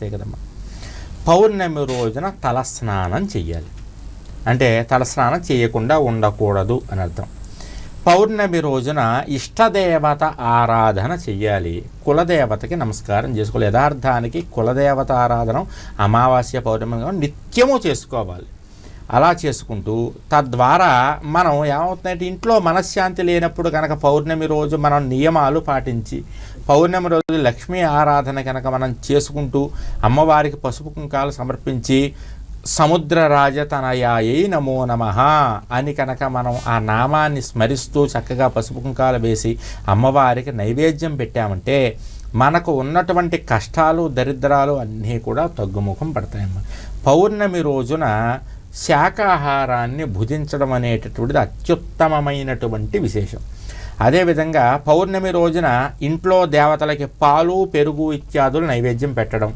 కదమ్మా. పౌర్ణమి రోజున తలస్నానం చెయ్యాలి. అంటే తలస్నానం చేయకుండా ఉండకూడదు అని అర్థం. పౌర్ణమి రోజున ఇష్టదేవత ఆరాధన చెయ్యాలి. కులదేవతకి నమస్కారం చేసుకోవాలి. యథార్థానికి కులదేవత ఆరాధన అమావాస్య పౌర్ణమి నిత్యము చేసుకోవాలి. అలా చేసుకుంటూ తద్వారా మనం ఏమవుతుందంటే ఇంట్లో మనశ్శాంతి లేనప్పుడు కనుక పౌర్ణమి రోజు మనం నియమాలు పాటించి పౌర్ణమి రోజు లక్ష్మీ ఆరాధన కనుక మనం చేసుకుంటూ అమ్మవారికి పసుపు కుంకాలు సమర్పించి సముద్ర రాజతనయాయై నమో నమః అని కనుక మనం ఆ నామాన్ని స్మరిస్తూ చక్కగా పసుపు కుంకాలు వేసి అమ్మవారికి నైవేద్యం పెట్టామంటే మనకు ఉన్నటువంటి కష్టాలు దరిద్రాలు అన్నీ కూడా తగ్గుముఖం పడతాయమ్మ. పౌర్ణమి రోజున శాకాహారాన్ని భుజించడం అనేటటువంటిది అత్యుత్తమమైనటువంటి విశేషం. అదేవిధంగా పౌర్ణమి రోజున ఇంట్లో దేవతలకి పాలు పెరుగు ఇత్యాదులు నైవేద్యం పెట్టడం,